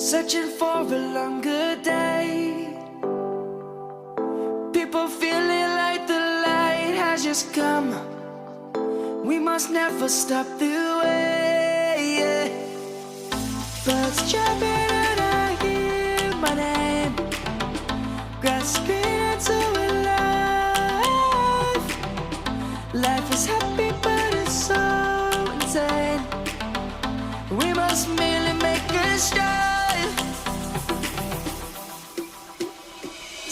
searching for a longer day. People feeling like the light has just come. We must never stop the way. Birds chirping and I hear my name, grasping into a life. Life is happy but it's so insane. We must merely make a start.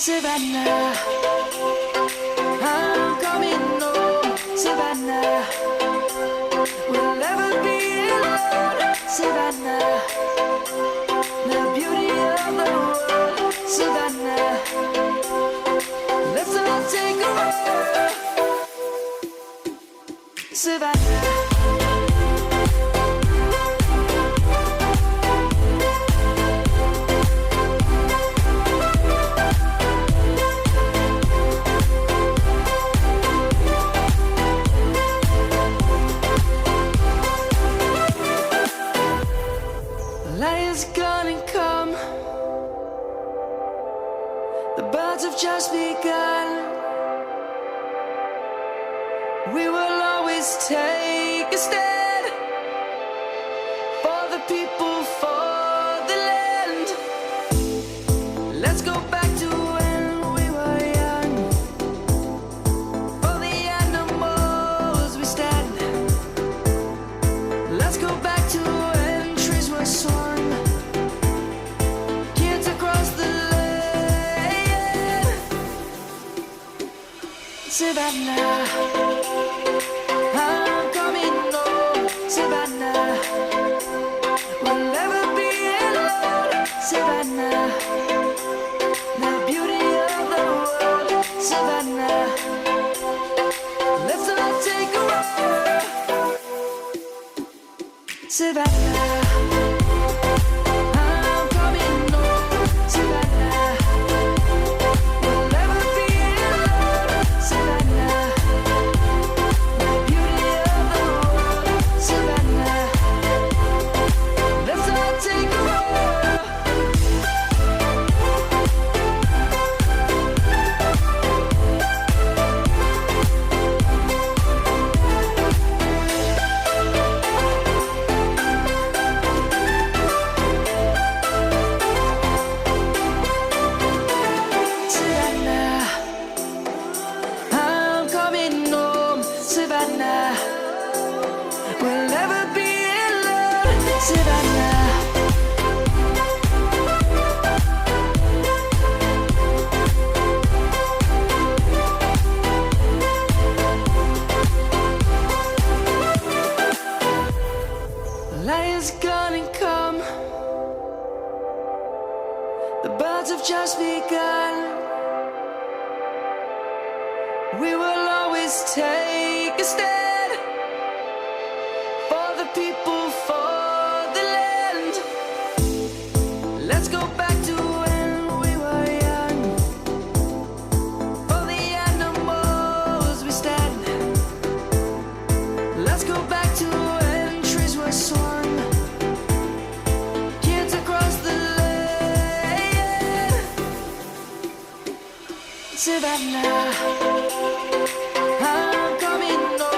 Savannah, I'm coming home. Savannah, we'll never be alone. Savannah, the beauty of the world. Savannah, let's all take a walk. Savannah. Lion's gonna come. The birds have just begun. We will always take a stand for the people, for the land. Let's go back to when we were young. For the animals we stand. Let's go back to when trees were swung. Kids across the land. Savannah, I'm coming home. Savannah, we'll never be alone. Savannah, the beauty of the world. Savannah, let's all take a walk. Savannah, I'm coming home. Savannah, we'll never be alone. Savannah, the beauty of the world. Savannah, let's all take a walk. Savannah, I'm coming home. Savannah, we'll never be alone. Savannah, lion's gonna come. The birds have just begun. We will always take a stand for the people, for the land. Let's go back to when we were young. For the animals we stand. Let's go back to when trees were swung. Kids across the land. Savannah, I'm coming home.